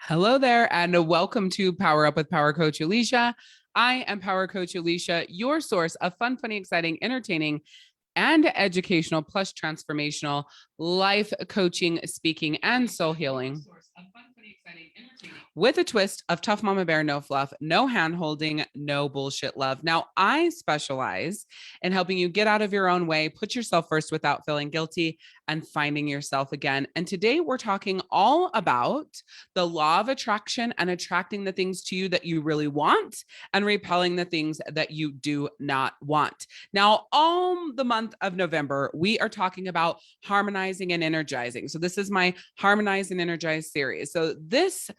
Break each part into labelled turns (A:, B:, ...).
A: Hello there, and welcome to Power Up with Power Coach Alishia. I am Power Coach Alishia, your source of fun, funny, exciting, entertaining, and educational, plus transformational life coaching, speaking, and soul healing. With a twist of tough mama bear, no fluff, no hand holding, no bullshit love. Now, I specialize in helping you get out of your own way, put yourself first without feeling guilty, and finding yourself again. And today we're talking all about the law of attraction and attracting the things to you that you really want and repelling the things that you do not want. Now, all the month of November, we are talking about harmonizing and energizing. So this is my Harmonize and Energize series. So this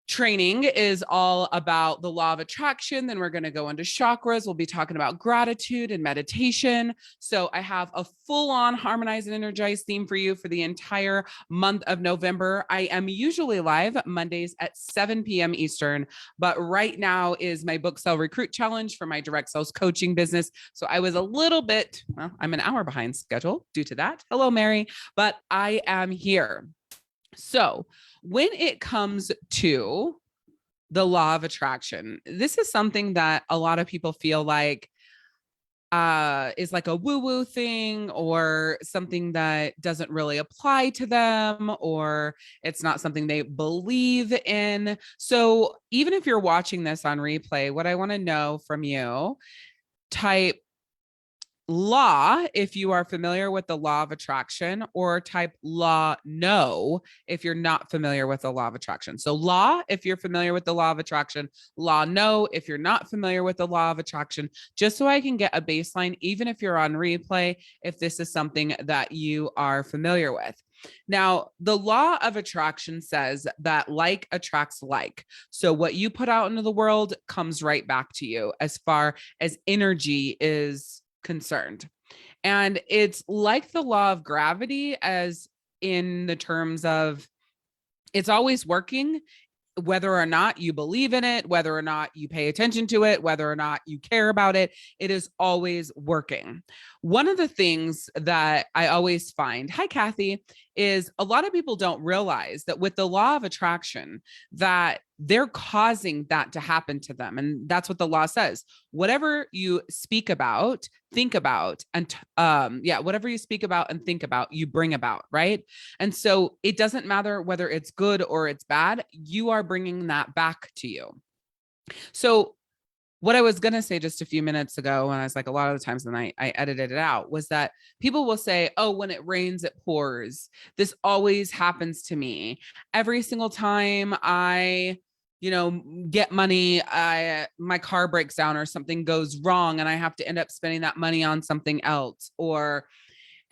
A: training is all about the law of attraction. Then we're going to go into chakras. We'll be talking about gratitude and meditation. So I have a full-on Harmonize and Energize theme for you for the entire month of November. I am usually live Mondays at 7 p.m. Eastern, but right now is my book sell recruit challenge for my direct sales coaching business. So I was a little bit, well, I'm an hour behind schedule due to that. Hello, Mary, but I am here. So when it comes to the law of attraction, this is something that a lot of people feel like is like a woo-woo thing, or something that doesn't really apply to them, or it's not something they believe in. So even if you're watching this on replay, what I want to know from you, type law if you are familiar with the law of attraction, or type law no if you're not familiar with the law of attraction. So law if you're familiar with the law of attraction, law no if you're not familiar with the law of attraction, just so I can get a baseline, even if you're on replay, if this is something that you are familiar with. Now, the law of attraction says that like attracts like. So what you put out into the world comes right back to you as far as energy is concerned. And it's like the law of gravity, as in the terms of it's always working, whether or not you believe in it, whether or not you pay attention to it, whether or not you care about it, it is always working. One of the things that I always find, hi, Kathy, is a lot of people don't realize that with the law of attraction, that they're causing that to happen to them. And that's what the law says. Whatever you speak about, think about, and whatever you speak about and think about, you bring about, right? And so it doesn't matter whether it's good or it's bad, you are bringing that back to you. So what I was going to say just a few minutes ago, and I was like, a lot of the times when I edited it out, was that people will say, oh, when it rains, it pours. This always happens to me. Every single time I get money, my car breaks down or something goes wrong and I have to end up spending that money on something else. Or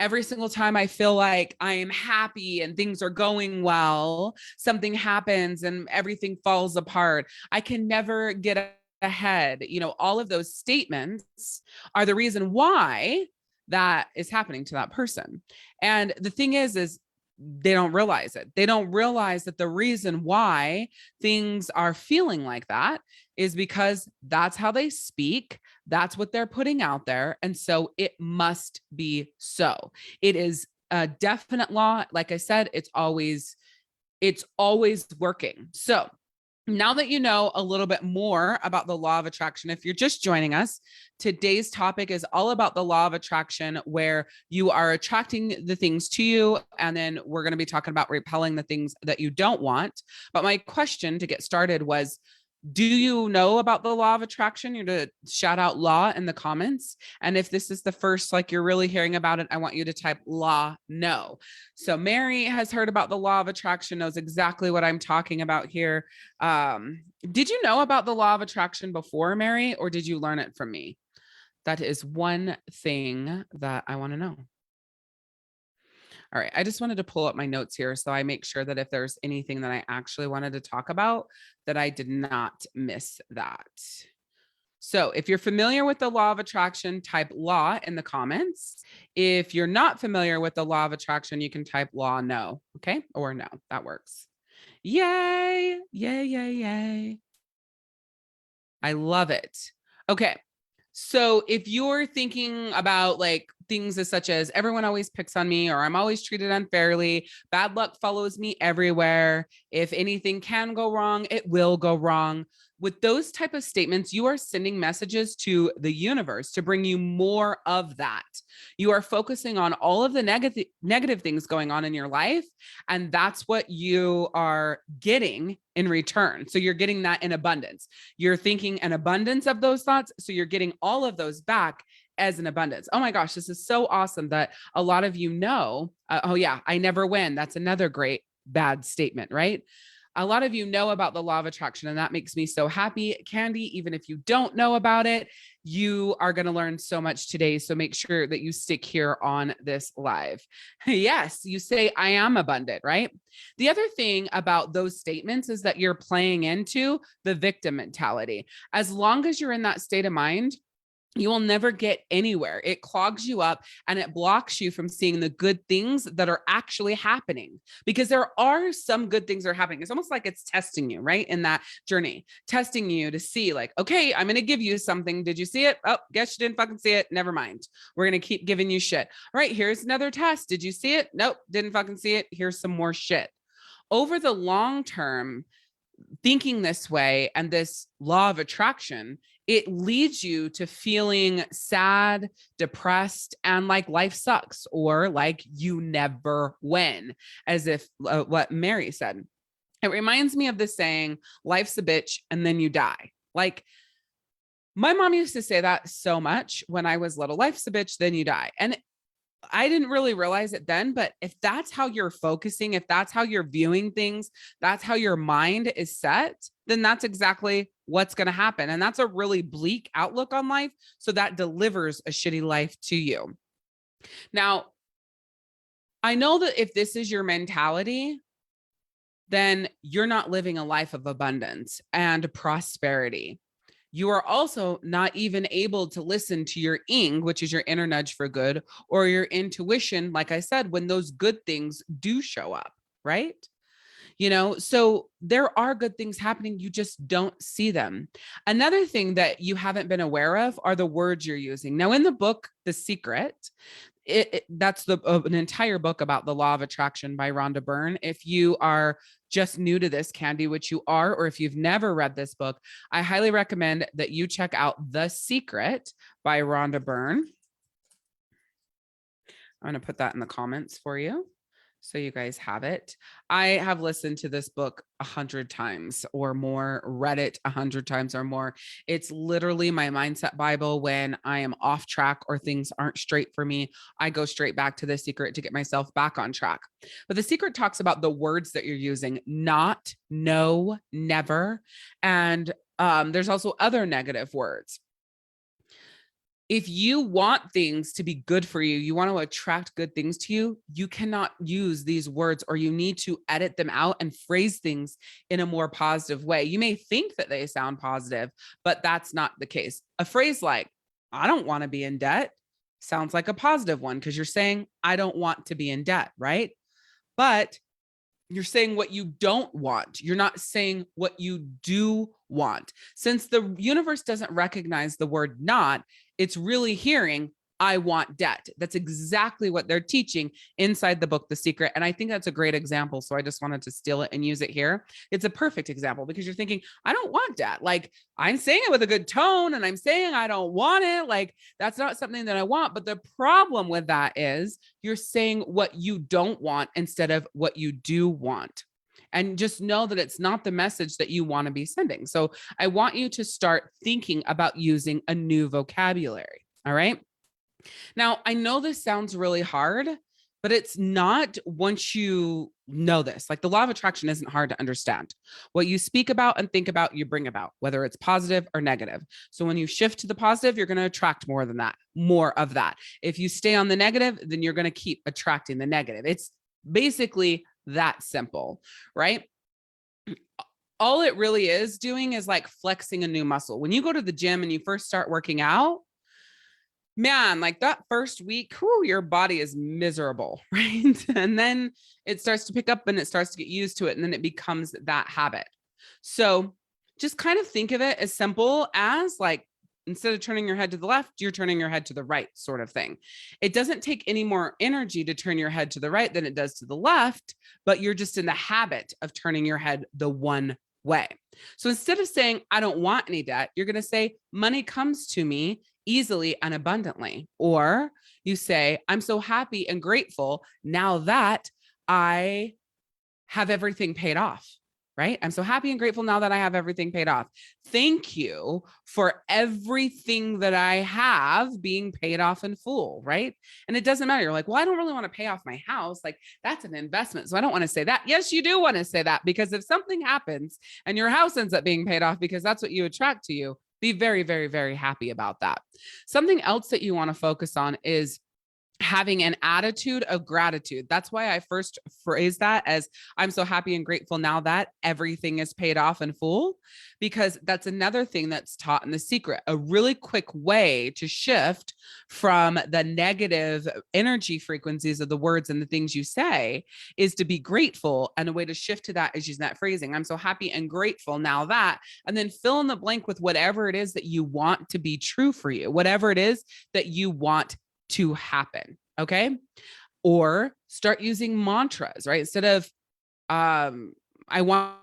A: every single time I feel like I am happy and things are going well, something happens and everything falls apart. I can never get ahead. All of those statements are the reason why that is happening to that person. And the thing is they don't realize it. They don't realize that the reason why things are feeling like that is because that's how they speak. That's what they're putting out there. And so it must be so. It is a definite law. Like I said, it's always working. So now that you know a little bit more about the law of attraction, if you're just joining us, today's topic is all about the law of attraction, where you are attracting the things to you. And then we're going to be talking about repelling the things that you don't want. But my question to get started was, do you know about the law of attraction? You're to shout out law in the comments. And if this is the first, like you're really hearing about it, I want you to type law no. So Mary has heard about the law of attraction, knows exactly what I'm talking about here. Did you know about the law of attraction before, Mary, or did you learn it from me? That is one thing that I want to know. All right, I just wanted to pull up my notes here so I make sure that if there's anything that I actually wanted to talk about, that I did not miss that. So if you're familiar with the law of attraction, type law in the comments. If you're not familiar with the law of attraction, you can type law no, okay? Or no, that works. Yay, yay, yay, yay. I love it. Okay. So if you're thinking about like things as such as everyone always picks on me, or I'm always treated unfairly. Bad luck follows me everywhere. If anything can go wrong, it will go wrong. With those type of statements, you are sending messages to the universe to bring you more of that. You are focusing on all of the negative things going on in your life, and that's what you are getting in return. So you're getting that in abundance. You're thinking an abundance of those thoughts, so you're getting all of those back as an abundance. Oh my gosh, this is so awesome that a lot of you know, oh yeah, I never win. That's another great bad statement, right? A lot of you know about the law of attraction, and that makes me so happy. Candy, even if you don't know about it, you are going to learn so much today. So make sure that you stick here on this live. Yes, you say, I am abundant, right? The other thing about those statements is that you're playing into the victim mentality. As long as you're in that state of mind, you will never get anywhere. It clogs you up and it blocks you from seeing the good things that are actually happening, because there are some good things that are happening. It's almost like it's testing you, right? In that journey, testing you to see like, okay, I'm going to give you something. Did you see it? Oh, guess you didn't fucking see it. Never mind. We're going to keep giving you shit. All right, here's another test. Did you see it? Nope. Didn't fucking see it. Here's some more shit. Over the long term, thinking this way and this law of attraction, it leads you to feeling sad, depressed, and like life sucks, or like you never win, as if what Mary said. It reminds me of the saying, life's a bitch and then you die. Like my mom used to say that so much when I was little, life's a bitch, then you die. And I didn't really realize it then, but if that's how you're focusing, if that's how you're viewing things, that's how your mind is set, then that's exactly what's going to happen. And that's a really bleak outlook on life. So that delivers a shitty life to you. Now, I know that if this is your mentality, then you're not living a life of abundance and prosperity. You are also not even able to listen to your ing, which is your inner nudge for good, or your intuition, like I said, when those good things do show up, right? You know, so there are good things happening. You just don't see them. Another thing that you haven't been aware of are the words you're using. Now, in the book, The Secret, that's an entire book about the law of attraction by Rhonda Byrne. If you are just new to this, Candy, which you are, or if you've never read this book, I highly recommend that you check out The Secret by Rhonda Byrne. I'm going to put that in the comments for you, so you guys have it. I have listened to this book 100 times or more, read it 100 times or more. It's literally my mindset Bible. When I am off track or things aren't straight for me, I go straight back to The Secret to get myself back on track. But The Secret talks about the words that you're using: not, no, never. And there's also other negative words. If you want things to be good for you, you want to attract good things to you, you cannot use these words, or you need to edit them out and phrase things in a more positive way. You may think that they sound positive, but that's not the case. A phrase like, I don't want to be in debt, sounds like a positive one, because you're saying, I don't want to be in debt, right? But you're saying what you don't want. You're not saying what you do want. Since the universe doesn't recognize the word not, it's really hearing, I want debt. That's exactly what they're teaching inside the book, The Secret. And I think that's a great example. So I just wanted to steal it and use it here. It's a perfect example, because you're thinking, I don't want debt. Like, I'm saying it with a good tone and I'm saying I don't want it. Like, that's not something that I want. But the problem with that is you're saying what you don't want instead of what you do want. And just know that it's not the message that you want to be sending. So I want you to start thinking about using a new vocabulary. All right. Now, I know this sounds really hard, but it's not once you know this. Like, the law of attraction isn't hard to understand. What you speak about and think about, you bring about, whether it's positive or negative. So when you shift to the positive, you're going to attract more than that, more of that. If you stay on the negative, then you're going to keep attracting the negative. It's basically that simple, right? All it really is doing is like flexing a new muscle. When you go to the gym and you first start working out, man, like that first week, your body is miserable, right? And then it starts to pick up and it starts to get used to it. And then it becomes that habit. So just kind of think of it as simple as like instead of turning your head to the left, you're turning your head to the right, sort of thing. It doesn't take any more energy to turn your head to the right than it does to the left, but you're just in the habit of turning your head the one way. So instead of saying, I don't want any debt, you're going to say, money comes to me easily and abundantly. Or you say, I'm so happy and grateful now that I have everything paid off. Right? I'm so happy and grateful now that I have everything paid off. Thank you for everything that I have being paid off in full. Right? And it doesn't matter. You're like, well, I don't really want to pay off my house. Like, that's an investment. So I don't want to say that. Yes, you do want to say that, because if something happens and your house ends up being paid off because that's what you attract to you, be very, very, very happy about that. Something else that you want to focus on is having an attitude of gratitude. That's why I first phrased that as, I'm so happy and grateful now that everything is paid off in full, because that's another thing that's taught in The Secret. A really quick way to shift from the negative energy frequencies of the words and the things you say is to be grateful. And a way to shift to that is using that phrasing. I'm so happy and grateful now that, and then fill in the blank with whatever it is that you want to be true for you, whatever it is that you want to happen. Okay. Or start using mantras, right? Instead of, I don't want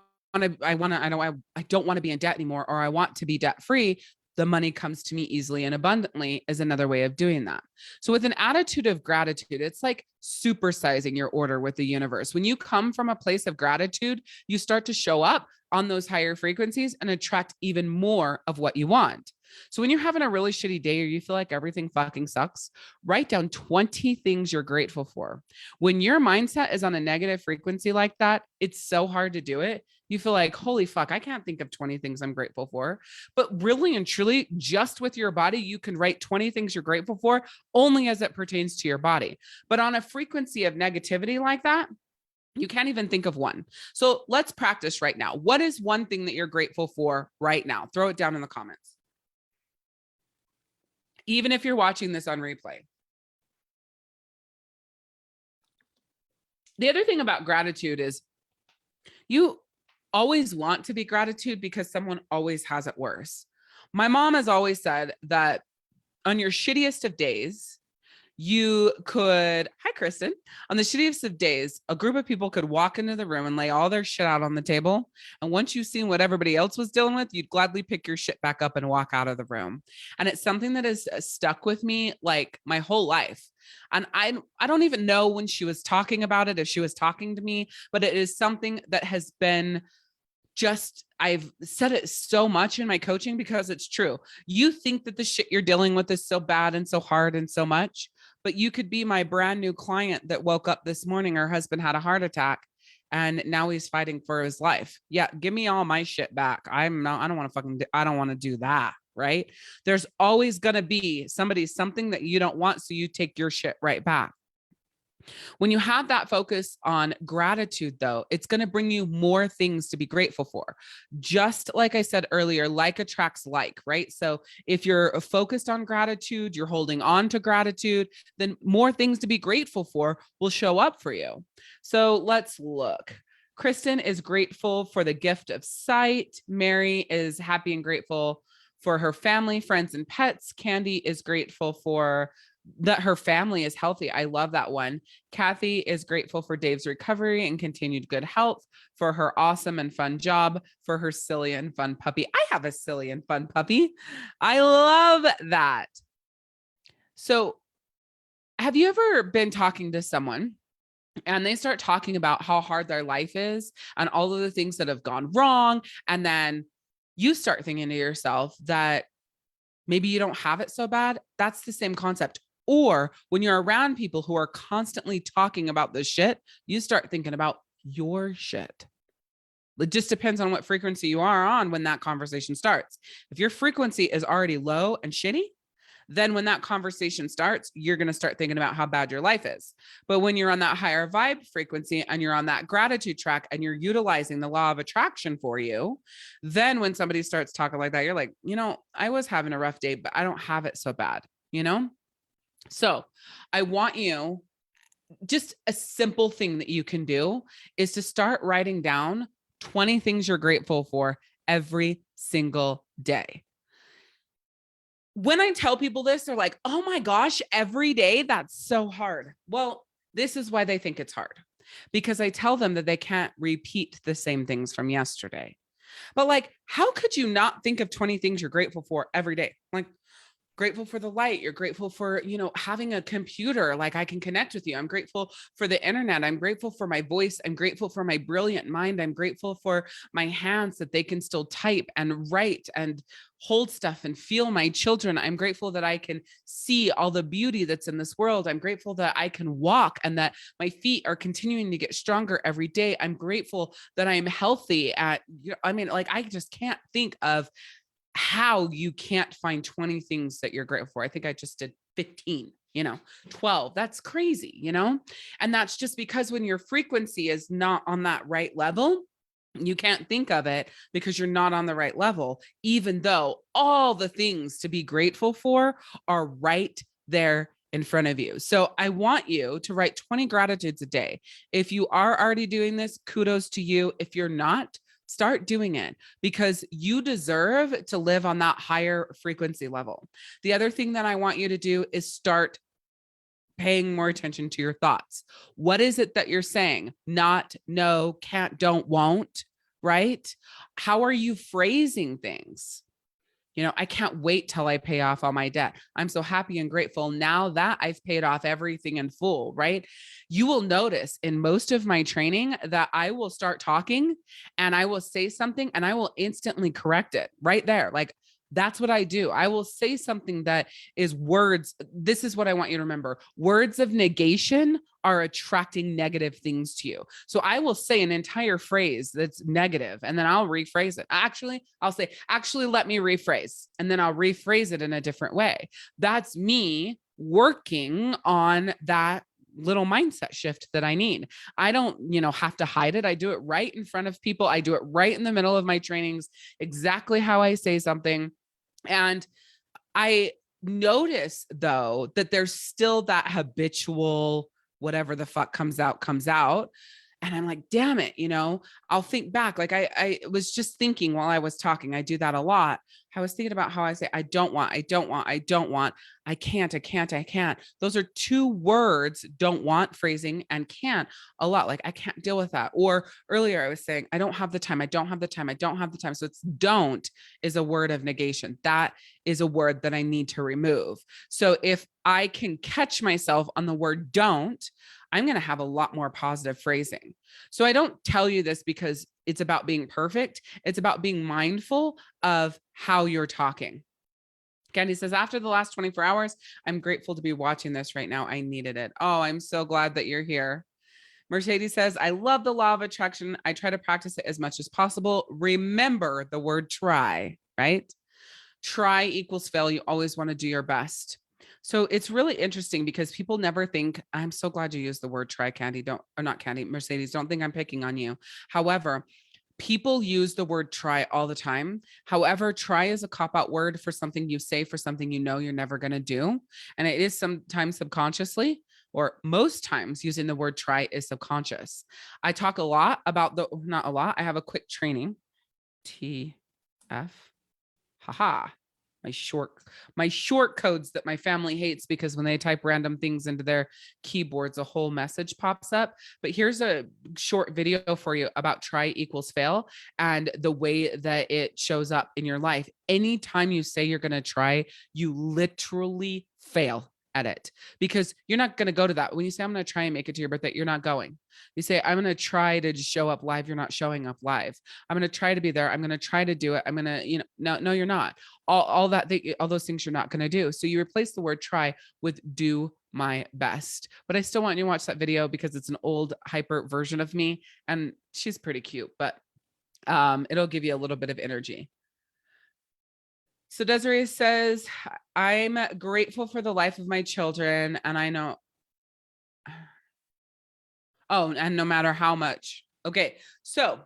A: to be in debt anymore, or I want to be debt free. The money comes to me easily and abundantly is another way of doing that. So with an attitude of gratitude, it's like supersizing your order with the universe. When you come from a place of gratitude, you start to show up on those higher frequencies and attract even more of what you want. So when you're having a really shitty day or you feel like everything fucking sucks, write down 20 things you're grateful for. When your mindset is on a negative frequency like that, it's so hard to do it. You feel like, holy fuck, I can't think of 20 things I'm grateful for. But really and truly, just with your body, you can write 20 things you're grateful for only as it pertains to your body. But on a frequency of negativity like that, you can't even think of one. So let's practice right now. What is one thing that you're grateful for right now? Throw it down in the comments. Even if you're watching this on replay. The other thing about gratitude is you always want to be gratitude because someone always has it worse. My mom has always said that on your shittiest of days, you could, hi, Kristen, on the shittiest of days, a group of people could walk into the room and lay all their shit out on the table. And once you've seen what everybody else was dealing with, you'd gladly pick your shit back up and walk out of the room. And it's something that has stuck with me like my whole life. And I don't even know when she was talking about it, if she was talking to me, but it is something that has been just, I've said it so much in my coaching because it's true. You think that the shit you're dealing with is so bad and so hard and so much, but you could be my brand new client that woke up this morning, her husband had a heart attack and now he's fighting for his life. Yeah. Give me all my shit back. I don't want to do that. Right. There's always going to be something that you don't want. So you take your shit right back. When you have that focus on gratitude, though, it's going to bring you more things to be grateful for. Just like I said earlier, like attracts like, right? So if you're focused on gratitude, you're holding on to gratitude, then more things to be grateful for will show up for you. So let's look. Kristen is grateful for the gift of sight. Mary is happy and grateful for her family, friends, and pets. Candy is grateful for that her family is healthy. I love that one. Kathy is grateful for Dave's recovery and continued good health, for her awesome and fun job, for her silly and fun puppy. I have a silly and fun puppy. I love that. So have you ever been talking to someone and they start talking about how hard their life is and all of the things that have gone wrong, and then you start thinking to yourself that maybe you don't have it so bad? That's the same concept. Or when you're around people who are constantly talking about this shit, you start thinking about your shit. It just depends on what frequency you are on when that conversation starts. If your frequency is already low and shitty, then when that conversation starts, you're going to start thinking about how bad your life is. But when you're on that higher vibe frequency and you're on that gratitude track and you're utilizing the law of attraction for you, then when somebody starts talking like that, you're like, I was having a rough day, but I don't have it so bad, So I want you, just a simple thing that you can do is to start writing down 20 things you're grateful for every single day. when I tell people this, they're like, oh my gosh, every day, that's so hard. Well, this is why they think it's hard, because I tell them that they can't repeat the same things from yesterday. But like, how could you not think of 20 things you're grateful for every day? Like, grateful for the light. You're grateful for, having a computer. Like, I can connect with you. I'm grateful for the internet. I'm grateful for my voice. I'm grateful for my brilliant mind. I'm grateful for my hands that they can still type and write and hold stuff and feel my children. I'm grateful that I can see all the beauty that's in this world. I'm grateful that I can walk and that my feet are continuing to get stronger every day. I'm grateful that I'm healthy I just can't think of how you can't find 20 things that you're grateful for. I think I just did 15, 12. That's crazy, And that's just because when your frequency is not on that right level, you can't think of it because you're not on the right level, even though all the things to be grateful for are right there in front of you. So I want you to write 20 gratitudes a day. If you are already doing this, kudos to you. If you're not, start doing it, because you deserve to live on that higher frequency level. The other thing that I want you to do is start paying more attention to your thoughts. What is it that you're saying? Not, no, can't, don't, won't, right? How are you phrasing things? I can't wait till I pay off all my debt. I'm so happy and grateful now that I've paid off everything in full, right? You will notice in most of my training that I will start talking and I will say something and I will instantly correct it right there. Like, that's what I do. I will say something that is words. This is what I want you to remember. Words of negation are attracting negative things to you. So I will say an entire phrase that's negative and then I'll rephrase it. I'll say, let me rephrase. And then I'll rephrase it in a different way. That's me working on that little mindset shift that I need. I don't, have to hide it. I do it right in front of people. I do it right in the middle of my trainings, exactly how I say something. And I notice though, that there's still that habitual, whatever the fuck comes out. And I'm like, damn it, I'll think back. Like I was just thinking while I was talking, I do that a lot. I was thinking about how I say, I don't want, I can't. Those are two words, don't want phrasing and can't a lot. Like, I can't deal with that. Or earlier I was saying, I don't have the time. So it's don't is a word of negation. That is a word that I need to remove. So if I can catch myself on the word don't, I'm going to have a lot more positive phrasing. So I don't tell you this because it's about being perfect. It's about being mindful of how you're talking. Candy says, after the last 24 hours, I'm grateful to be watching this right now. I needed it. Oh, I'm so glad that you're here. Mercedes says, I love the law of attraction. I try to practice it as much as possible. Remember the word try, right? Try equals fail. You always want to do your best. So it's really interesting because people never think, I'm so glad you used the word try, Candy. Not Candy, Mercedes, don't think I'm picking on you. However, people use the word try all the time. However, try is a cop-out word for something you say, for something you're never going to do. And it is sometimes subconsciously, or most times using the word try is subconscious. I talk a lot about not a lot. I have a quick training. TF. Haha. My short codes that my family hates, because when they type random things into their keyboards, a whole message pops up. But here's a short video for you about try equals fail and the way that it shows up in your life. Anytime you say you're going to try, you literally fail at it, because you're not going to go to that. When you say, I'm going to try and make it to your birthday, you're not going. You say, I'm going to try to show up live. You're not showing up live. I'm going to try to be there. I'm going to try to do it. I'm going to, no, you're not. All those things you're not going to do. So you replace the word try with do my best. But I still want you to watch that video because it's an old hyper version of me and she's pretty cute, but it'll give you a little bit of energy. So Desiree says, I'm grateful for the life of my children. And I know, and no matter how much. Okay. So,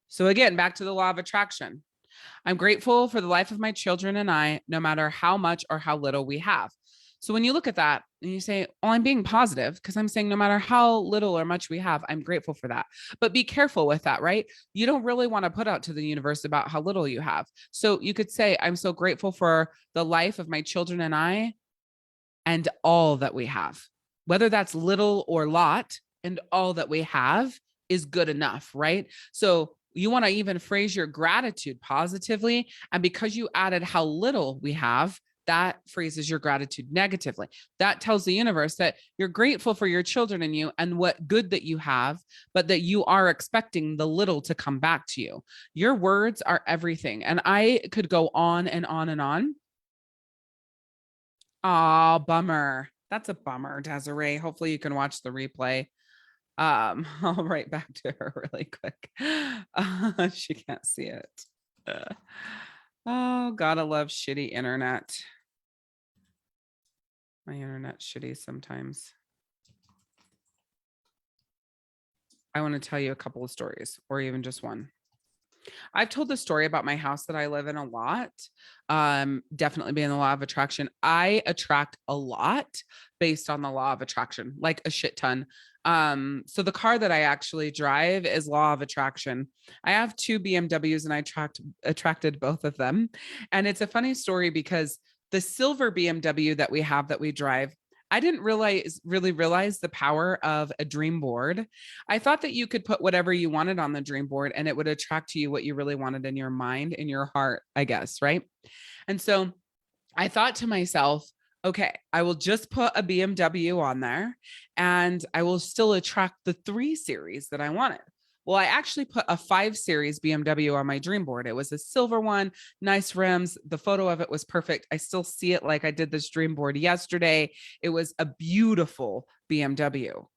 A: So again, back to the law of attraction. I'm grateful for the life of my children and I, no matter how much or how little we have. So when you look at that and you say, well, I'm being positive because I'm saying no matter how little or much we have, I'm grateful for that. But be careful with that, right? You don't really want to put out to the universe about how little you have. So you could say, I'm so grateful for the life of my children and I and all that we have, whether that's little or lot, and all that we have is good enough, right? So you want to even phrase your gratitude positively. And because you added how little we have, that phrases your gratitude negatively. That tells the universe that you're grateful for your children and you and what good that you have, but that you are expecting the little to come back to you. Your words are everything. And I could go on and on and on. Oh, bummer. That's a bummer, Desiree. Hopefully you can watch the replay. I'll write back to her really quick. She can't see it. Oh, gotta love shitty internet. My internet's shitty sometimes. I want to tell you a couple of stories, or even just one. I've told the story about my house that I live in a lot. Definitely being the law of attraction. I attract a lot based on the law of attraction, like a shit ton. So the car that I actually drive is law of attraction. I have 2 BMWs and I attracted both of them. And it's a funny story because the silver BMW that we drive, I didn't really realize the power of a dream board. I thought that you could put whatever you wanted on the dream board and it would attract to you what you really wanted in your mind, in your heart, I guess, right? And so I thought to myself, okay, I will just put a BMW on there and I will still attract the 3 series that I wanted. Well, I actually put a 5 series BMW on my dream board. It was a silver one, nice rims. The photo of it was perfect. I still see it like I did this dream board yesterday. It was a beautiful BMW.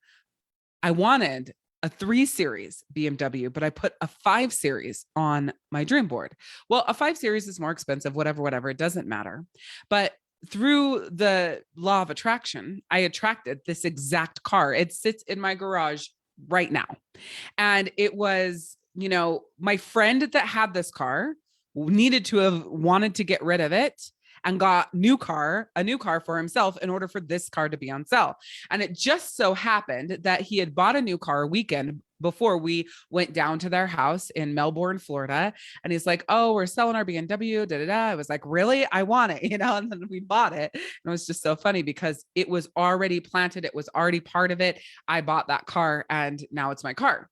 A: I wanted a 3 series BMW, but I put a 5 series on my dream board. Well, a 5 series is more expensive, whatever, it doesn't matter. But through the law of attraction, I attracted this exact car. It sits in my garage right now. And it was, my friend that had this car needed to have wanted to get rid of it and got a new car for himself in order for this car to be on sale. And it just so happened that he had bought a new car a weekend before we went down to their house in Melbourne, Florida. And he's like, oh, we're selling our BMW, da, da, da. I was like, really? I want it, and then we bought it. And it was just so funny because it was already planted. It was already part of it. I bought that car and now it's my car.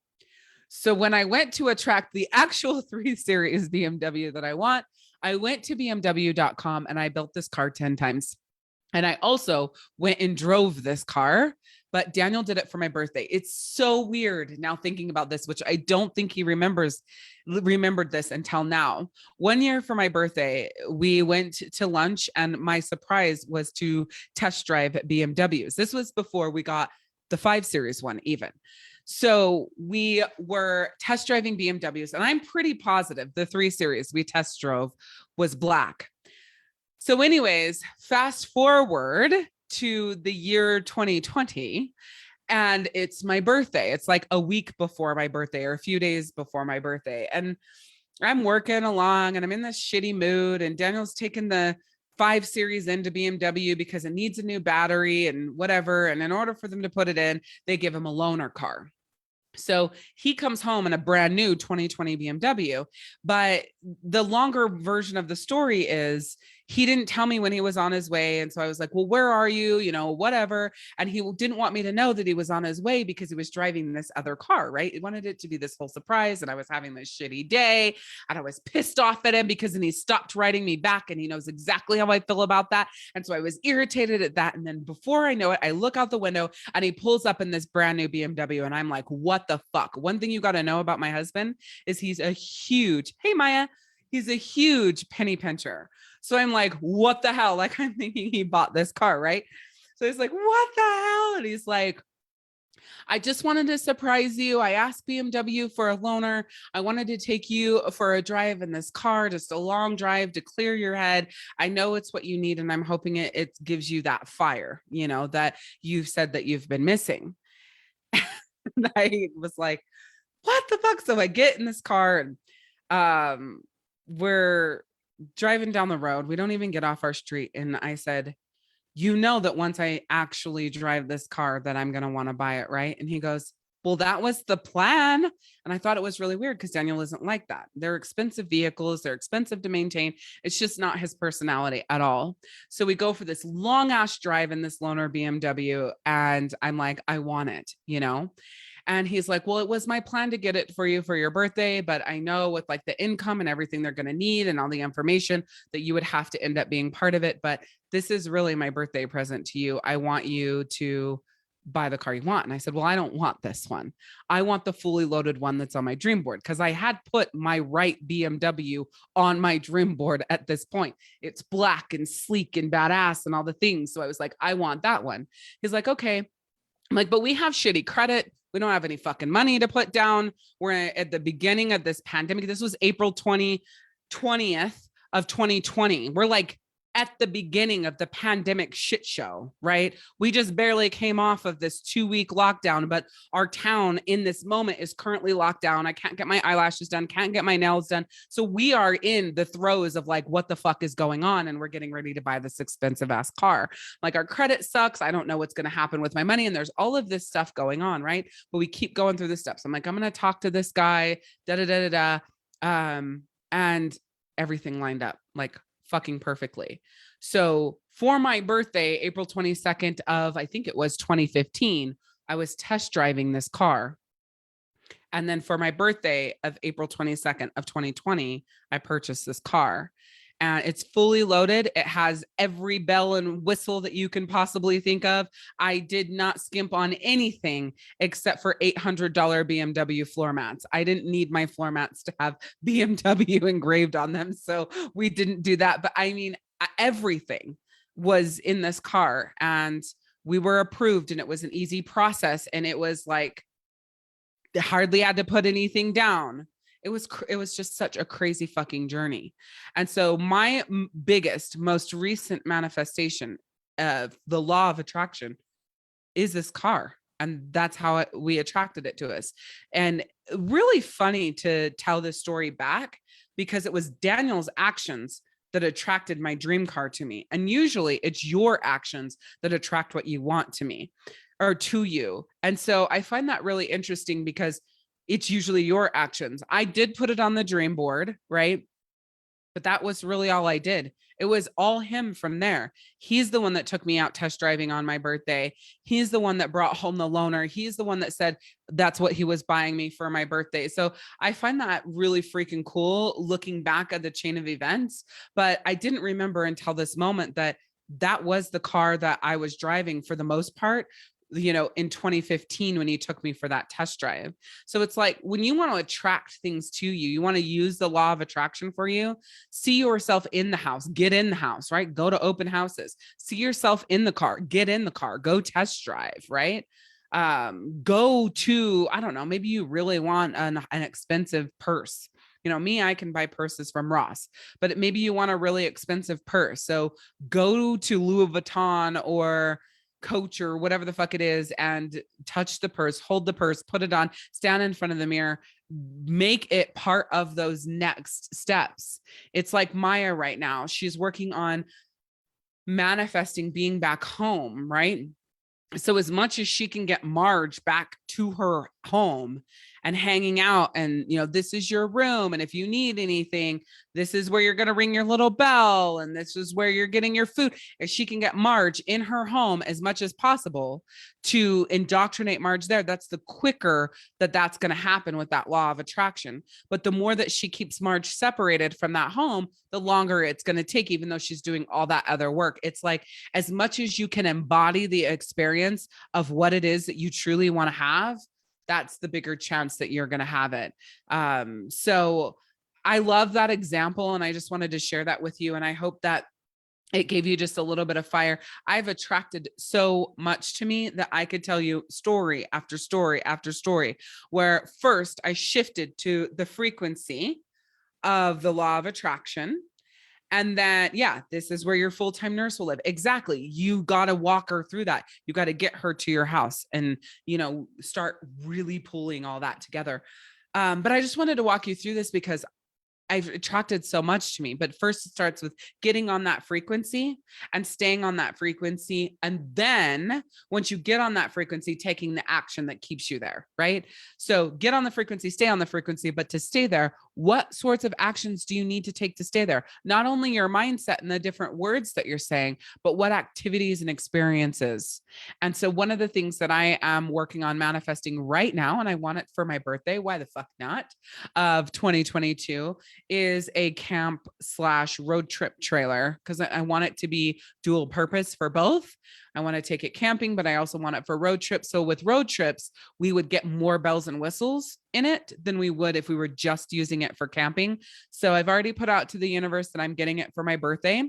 A: So when I went to attract the actual 3 series BMW that I want, I went to BMW.com and I built this car 10 times. And I also went and drove this car, but Daniel did it for my birthday. It's so weird now thinking about this, which I don't think he remembered this until now. One year for my birthday, we went to lunch and my surprise was to test drive BMWs. This was before we got the 5 series one even. So we were test driving BMWs and I'm pretty positive the 3 series we test drove was black. So anyways, fast forward to the year 2020 and it's my birthday. It's like a week before my birthday or a few days before my birthday. And I'm working along and I'm in this shitty mood and Daniel's taking the 5 series into BMW because it needs a new battery and whatever. And in order for them to put it in, they give him a loaner car. So he comes home in a brand new 2020 BMW. But the longer version of the story is he didn't tell me when he was on his way. And so I was like, well, where are you? Whatever. And he didn't want me to know that he was on his way because he was driving this other car, right? He wanted it to be this whole surprise. And I was having this shitty day and I was pissed off at him because then he stopped writing me back and he knows exactly how I feel about that. And so I was irritated at that. And then before I know it, I look out the window and he pulls up in this brand new BMW. And I'm like, what the fuck? One thing you got to know about my husband is he's a huge penny pincher. So I'm like, what the hell? Like, I'm thinking he bought this car, right? So he's like, what the hell? And he's like, I just wanted to surprise you. I asked BMW for a loaner. I wanted to take you for a drive in this car, just a long drive to clear your head. I know it's what you need. And I'm hoping it gives you that fire, that you've said that you've been missing. And I was like, what the fuck? So I get in this car and we're driving down the road. We don't even get off our street. And I said, you know that once I actually drive this car that I'm going to want to buy it, right? And he goes, well, that was the plan. And I thought it was really weird because Daniel isn't like that. They're expensive vehicles. They're expensive to maintain. It's just not his personality at all. So we go for this long ass drive in this loaner BMW. And I'm like, I want it, you know? And he's like, well, it was my plan to get it for you for your birthday, but I know with like the income and everything they're going to need and all the information that you would have to end up being part of it. But this is really my birthday present to you. I want you to buy the car you want. And I said, well, I don't want this one. I want the fully loaded one that's on my dream board, because I had put my right BMW on my dream board at this point. It's black and sleek and badass and all the things. So I was like, I want that one. He's like, okay. I'm like, but we have shitty credit. We don't have any fucking money to put down. We're at the beginning of this pandemic. This was April 20th of 2020. We're like at the beginning of the pandemic shit show, right? We just barely came off of this 2-week lockdown, but our town in this moment is currently locked down. I can't get my eyelashes done, can't get my nails done. So we are in the throes of like, what the fuck is going on? And we're getting ready to buy this expensive ass car. Like, our credit sucks. I don't know what's going to happen with my money. And there's all of this stuff going on, right? But we keep going through the steps. I'm like, I'm going to talk to this guy, and everything lined up like fucking perfectly. So for my birthday, April 22nd of, I think it was 2015, I was test driving this car. And then for my birthday of April 22nd of 2020, I purchased this car. And it's fully loaded. It has every bell and whistle that you can possibly think of. I did not skimp on anything except for $800 BMW floor mats. I didn't need my floor mats to have BMW engraved on them, so we didn't do that. But I mean, everything was in this car, and we were approved, and it was an easy process. And it was like, hardly had to put anything down. It was just such a crazy fucking journey. And so my biggest, most recent manifestation of the law of attraction is this car. And that's how we attracted it to us. And really funny to tell this story back, because it was Daniel's actions that attracted my dream car to me. And usually it's your actions that attract what you want to me or to you. And so I find that really interesting, because it's usually your actions. I did put it on the dream board, right? But that was really all I did. It was all him from there. He's the one that took me out test driving on my birthday. He's the one that brought home the loaner. He's the one that said that's what he was buying me for my birthday. So I find that really freaking cool looking back at the chain of events. But I didn't remember until this moment that that was the car that I was driving for the most part, you know, in 2015 when he took me for that test drive. So it's like, when you want to attract things to you, you want to use the law of attraction for you. See yourself in the house, get in the house, right? Go to open houses, see yourself in the car, get in the car, go test drive, right? Go to, I don't know, maybe you really want an expensive purse. You know, me, I can buy purses from Ross, but maybe you want a really expensive purse. So go to Louis Vuitton or Coach or whatever the fuck it is, and touch the purse, hold the purse, put it on, stand in front of the mirror, make it part of those next steps. It's like Maya right now. She's working on manifesting being back home, right? So as much as she can get Marge back to her home and hanging out, and, you know, this is your room, and if you need anything, this is where you're going to ring your little bell, and this is where you're getting your food. If she can get Marge in her home as much as possible to indoctrinate Marge there, that's the quicker that that's going to happen with that law of attraction. But the more that she keeps Marge separated from that home, the longer it's going to take, even though she's doing all that other work. It's like, as much as you can embody the experience of what it is that you truly want to have, that's the bigger chance that you're going to have it. So I love that example. And I just wanted to share that with you. And I hope that it gave you just a little bit of fire. I've attracted so much to me that I could tell you story after story after story, where first I shifted to the frequency of the law of attraction. And that, yeah, this is where your full-time nurse will live. Exactly. You got to walk her through that. You got to get her to your house and, you know, start really pulling all that together. But I just wanted to walk you through this because I've attracted so much to me. But first it starts with getting on that frequency and staying on that frequency. And then once you get on that frequency, taking the action that keeps you there, right? So get on the frequency, stay on the frequency, but to stay there, what sorts of actions do you need to take to stay there? Not only your mindset and the different words that you're saying, but what activities and experiences. And so one of the things that I am working on manifesting right now, and I want it for my birthday, why the fuck not, of 2022, is a camp/road trip trailer, because I want it to be dual purpose for both. I want to take it camping, but I also want it for road trips. So with road trips, we would get more bells and whistles in it than we would if we were just using it for camping. So I've already put out to the universe that I'm getting it for my birthday,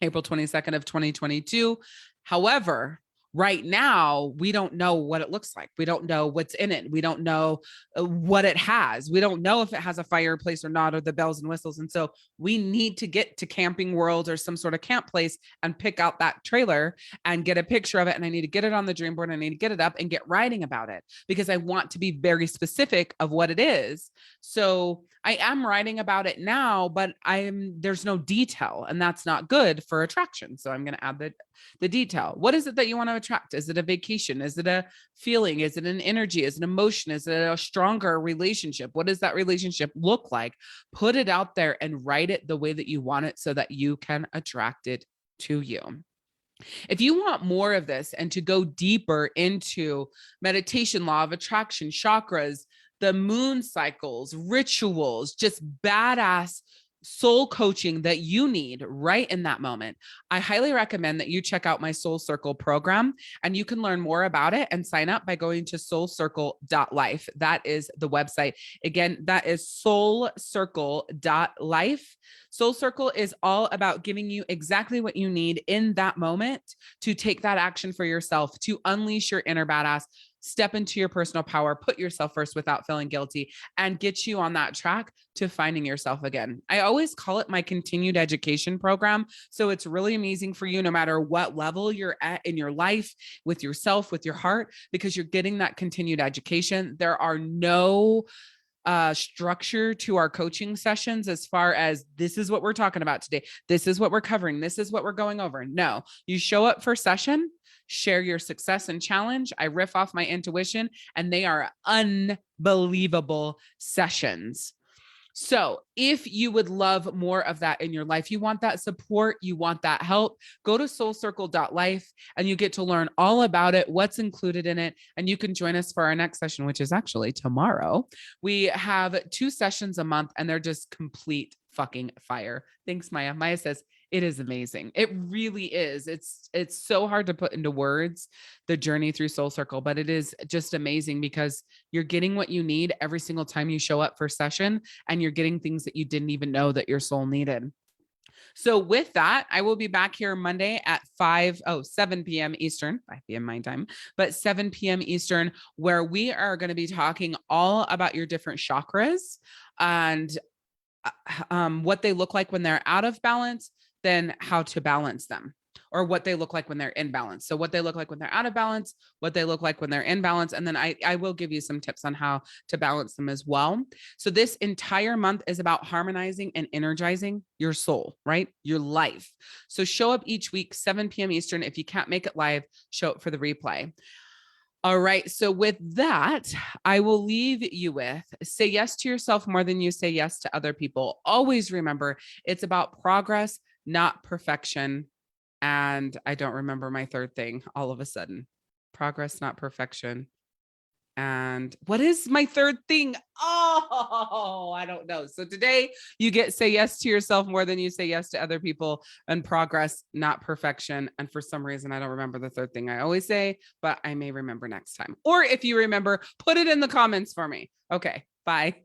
A: April 22nd of 2022. However, right now, we don't know what it looks like. We don't know what's in it. We don't know what it has. We don't know if it has a fireplace or not, or the bells and whistles. And so we need to get to Camping World or some sort of camp place and pick out that trailer and get a picture of it. And I need to get it on the dream board. I need to get it up and get writing about it, because I want to be very specific of what it is. So I am writing about it now, but there's no detail, and that's not good for attraction. So I'm going to add the detail. What is it that you want to attract? Is it a vacation? Is it a feeling? Is it an energy? Is it an emotion? Is it a stronger relationship? What does that relationship look like? Put it out there and write it the way that you want it so that you can attract it to you. If you want more of this and to go deeper into meditation, law of attraction, chakras, the moon cycles, rituals, just badass soul coaching that you need right in that moment, I highly recommend that you check out my Soul Circle program, and you can learn more about it and sign up by going to soulcircle.life. That is the website. Again, that is soulcircle.life. Soul Circle is all about giving you exactly what you need in that moment to take that action for yourself, to unleash your inner badass, step into your personal power, put yourself first without feeling guilty, and get you on that track to finding yourself again. I always call it my continued education program. So it's really amazing for you, no matter what level you're at in your life, with yourself, with your heart, because you're getting that continued education. There are no structure to our coaching sessions as far as this is what we're talking about today. This is what we're covering. This is what we're going over. No, you show up for session, share your success and challenge. I riff off my intuition, and they are unbelievable sessions. So if you would love more of that in your life, you want that support, you want that help, go to soulcircle.life and you get to learn all about it, what's included in it. And you can join us for our next session, which is actually tomorrow. We have 2 sessions a month, and they're just complete fucking fire. Thanks, Maya. Maya says, it is amazing. It really is. It's so hard to put into words, the journey through Soul Circle, but it is just amazing because you're getting what you need every single time you show up for session, and you're getting things that you didn't even know that your soul needed. So with that, I will be back here Monday at 7 p.m. Eastern, 5 p.m. my time, but 7 p.m. Eastern, where we are going to be talking all about your different chakras and what they look like when they're out of balance, then how to balance them, or what they look like when they're in balance. So what they look like when they're out of balance, what they look like when they're in balance. And then I will give you some tips on how to balance them as well. So this entire month is about harmonizing and energizing your soul, right? Your life. So show up each week, 7 p.m. Eastern. If you can't make it live, show up for the replay. All right. So with that, I will leave you with, say yes to yourself more than you say yes to other people. Always remember, it's about progress, not perfection. And I don't remember my third thing all of a sudden. Progress, not perfection. And what is my third thing? Oh, I don't know. So today you get say yes to yourself more than you say yes to other people, and progress, not perfection. And for some reason, I don't remember the third thing I always say, but I may remember next time. Or if you remember, put it in the comments for me. Okay, bye.